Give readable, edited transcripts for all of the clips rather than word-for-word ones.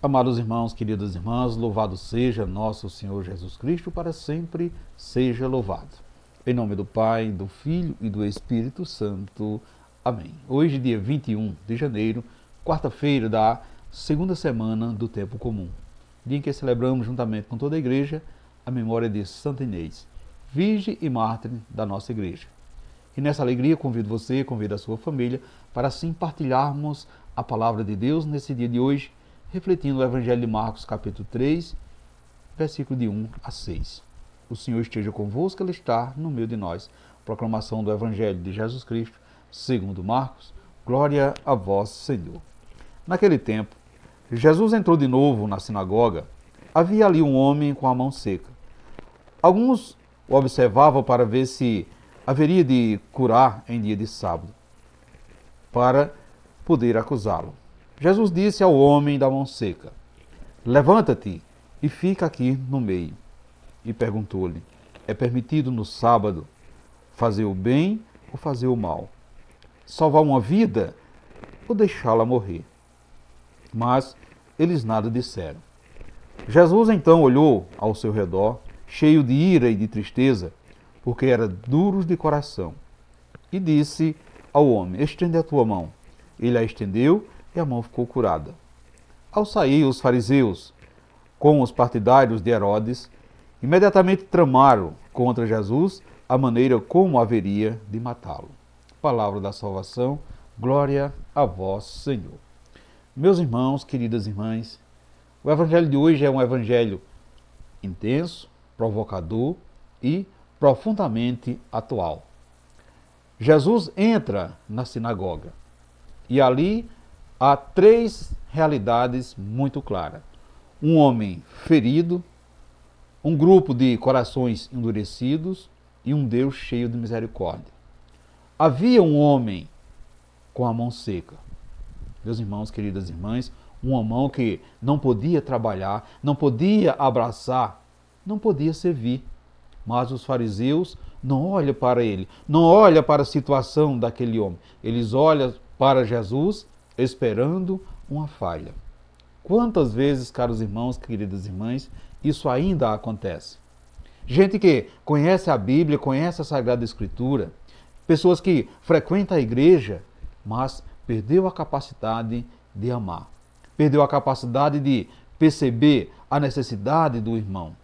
Amados irmãos, queridas irmãs, louvado seja nosso Senhor Jesus Cristo, para sempre seja louvado. Em nome do Pai, do Filho e do Espírito Santo. Amém. Hoje, dia 21 de janeiro, quarta-feira da segunda semana do Tempo Comum, dia em que celebramos, juntamente com toda a Igreja, a memória de Santa Inês, virgem e mártir da nossa Igreja. E nessa alegria convido você, convido a sua família, para assim partilharmos a palavra de Deus nesse dia de hoje, refletindo o Evangelho de Marcos, capítulo 3, versículo de 1 a 6. O Senhor esteja convosco, Ele está no meio de nós. Proclamação do Evangelho de Jesus Cristo, segundo Marcos. Glória a vós, Senhor. Naquele tempo, Jesus entrou de novo na sinagoga. Havia ali um homem com a mão seca. Alguns o observavam para ver se haveria de curar em dia de sábado, para poder acusá-lo. Jesus disse ao homem da mão seca: levanta-te e fica aqui no meio. E perguntou-lhe: é permitido no sábado fazer o bem ou fazer o mal? Salvar uma vida ou deixá-la morrer? Mas eles nada disseram. Jesus então olhou ao seu redor, cheio de ira e de tristeza, porque eram duros de coração, e disse ao homem: estende a tua mão. Ele a estendeu e a mão ficou curada. Ao sair, os fariseus, com os partidários de Herodes, imediatamente tramaram contra Jesus a maneira como haveria de matá-lo. Palavra da salvação, glória a vós, Senhor. Meus irmãos, queridas irmãs, o evangelho de hoje é um evangelho intenso, provocador e profundamente atual. Jesus entra na sinagoga e ali há três realidades muito claras. Um homem ferido, um grupo de corações endurecidos e um Deus cheio de misericórdia. Havia um homem com a mão seca. Meus irmãos, queridas irmãs, uma mão que não podia trabalhar, não podia abraçar, não podia servir. Mas os fariseus não olham para ele, não olham para a situação daquele homem. Eles olham para Jesus esperando uma falha. Quantas vezes, caros irmãos, queridas irmãs, isso ainda acontece? Gente que conhece a Bíblia, conhece a Sagrada Escritura, pessoas que frequentam a igreja, mas perdeu a capacidade de amar, perdeu a capacidade de perceber a necessidade do irmão.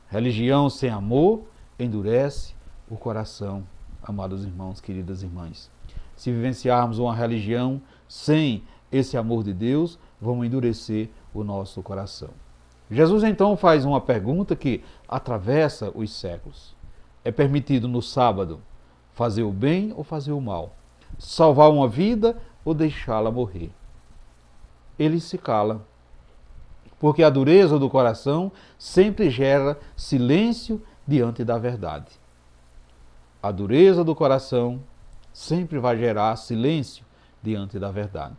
Religião sem amor endurece o coração, amados irmãos, queridas irmãs. Se vivenciarmos uma religião sem esse amor de Deus, vamos endurecer o nosso coração. Jesus então faz uma pergunta que atravessa os séculos. É permitido no sábado fazer o bem ou fazer o mal? Salvar uma vida ou deixá-la morrer? Ele se cala, porque a dureza do coração sempre gera silêncio diante da verdade. A dureza do coração sempre vai gerar silêncio diante da verdade.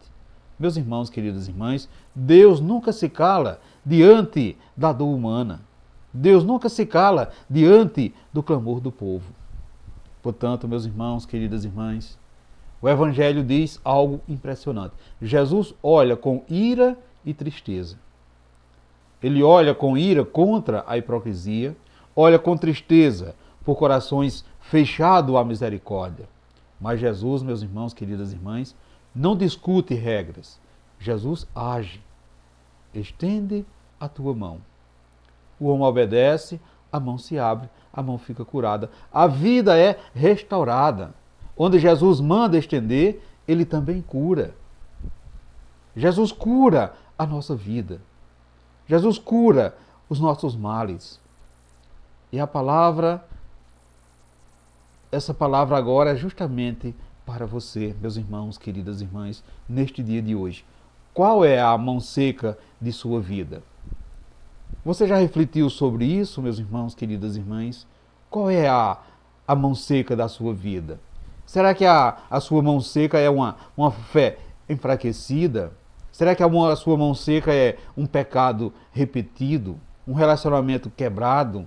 Meus irmãos, queridas irmãs, Deus nunca se cala diante da dor humana. Deus nunca se cala diante do clamor do povo. Portanto, meus irmãos, queridas irmãs, o Evangelho diz algo impressionante. Jesus olha com ira e tristeza. Ele olha com ira contra a hipocrisia, olha com tristeza por corações fechados à misericórdia. Mas Jesus, meus irmãos, queridas irmãs, não discute regras. Jesus age. Estende a tua mão. O homem obedece, a mão se abre, a mão fica curada. A vida é restaurada. Onde Jesus manda estender, ele também cura. Jesus cura a nossa vida. Jesus cura os nossos males. E a palavra, essa palavra agora é justamente para você, meus irmãos, queridas irmãs, neste dia de hoje. Qual é a mão seca de sua vida? Você já refletiu sobre isso, meus irmãos, queridas irmãs? Qual é a mão seca da sua vida? Será que a sua mão seca é uma fé enfraquecida? Será que a sua mão seca é um pecado repetido? Um relacionamento quebrado?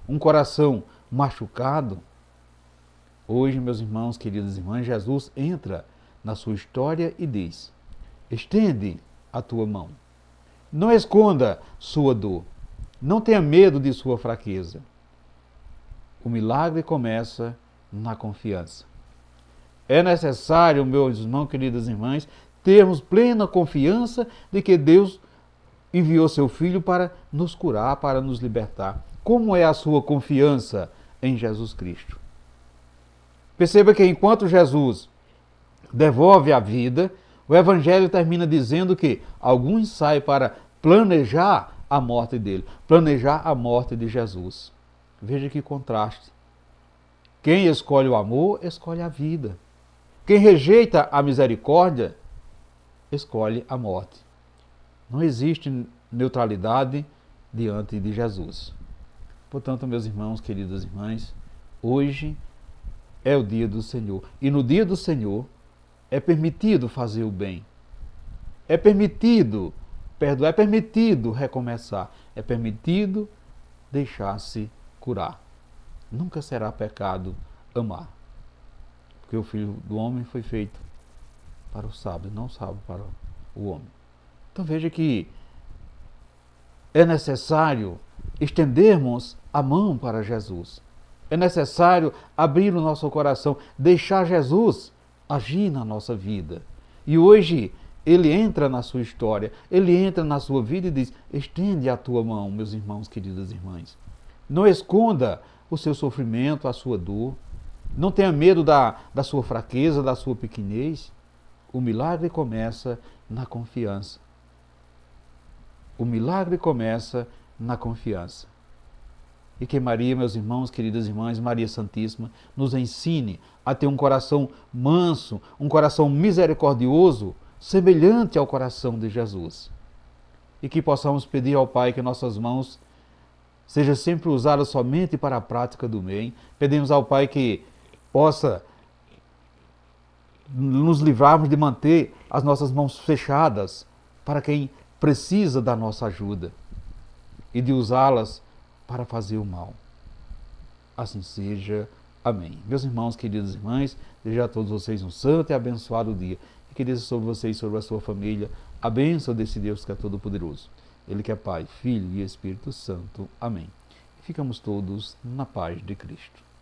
Um coração machucado? Hoje, meus irmãos, queridas irmãs, Jesus entra na sua história e diz: estende a tua mão. Não esconda sua dor. Não tenha medo de sua fraqueza. O milagre começa na confiança. É necessário, meus irmãos, queridas irmãs, termos plena confiança de que Deus enviou seu Filho para nos curar, para nos libertar. Como é a sua confiança em Jesus Cristo? Perceba que enquanto Jesus devolve a vida, o Evangelho termina dizendo que alguns saem para planejar a morte dele, planejar a morte de Jesus. Veja que contraste. Quem escolhe o amor, escolhe a vida. Quem rejeita a misericórdia, escolhe a morte. Não existe neutralidade diante de Jesus. Portanto, meus irmãos, queridas irmãs, hoje é o dia do Senhor. E no dia do Senhor é permitido fazer o bem. É permitido perdoar, é permitido recomeçar. É permitido deixar-se curar. Nunca será pecado amar. Porque o Filho do Homem foi feito para o sábio, não o sábio para o homem. Então veja que é necessário estendermos a mão para Jesus. É necessário abrir o nosso coração, deixar Jesus agir na nossa vida. E hoje ele entra na sua história, ele entra na sua vida e diz: estende a tua mão, meus irmãos, queridas irmãs. Não esconda o seu sofrimento, a sua dor. Não tenha medo da sua fraqueza, da sua pequenez. O milagre começa na confiança. O milagre começa na confiança. E que Maria, meus irmãos, queridas irmãs, Maria Santíssima, nos ensine a ter um coração manso, um coração misericordioso, semelhante ao coração de Jesus. E que possamos pedir ao Pai que nossas mãos sejam sempre usadas somente para a prática do bem. Pedimos ao Pai que possa nos livrarmos de manter as nossas mãos fechadas para quem precisa da nossa ajuda e de usá-las para fazer o mal. Assim seja. Amém. Meus irmãos, queridas irmãs, desejo a todos vocês um santo e abençoado dia. E que desça sobre vocês e sobre a sua família a bênção desse Deus que é todo-poderoso. Ele que é Pai, Filho e Espírito Santo. Amém. E ficamos todos na paz de Cristo.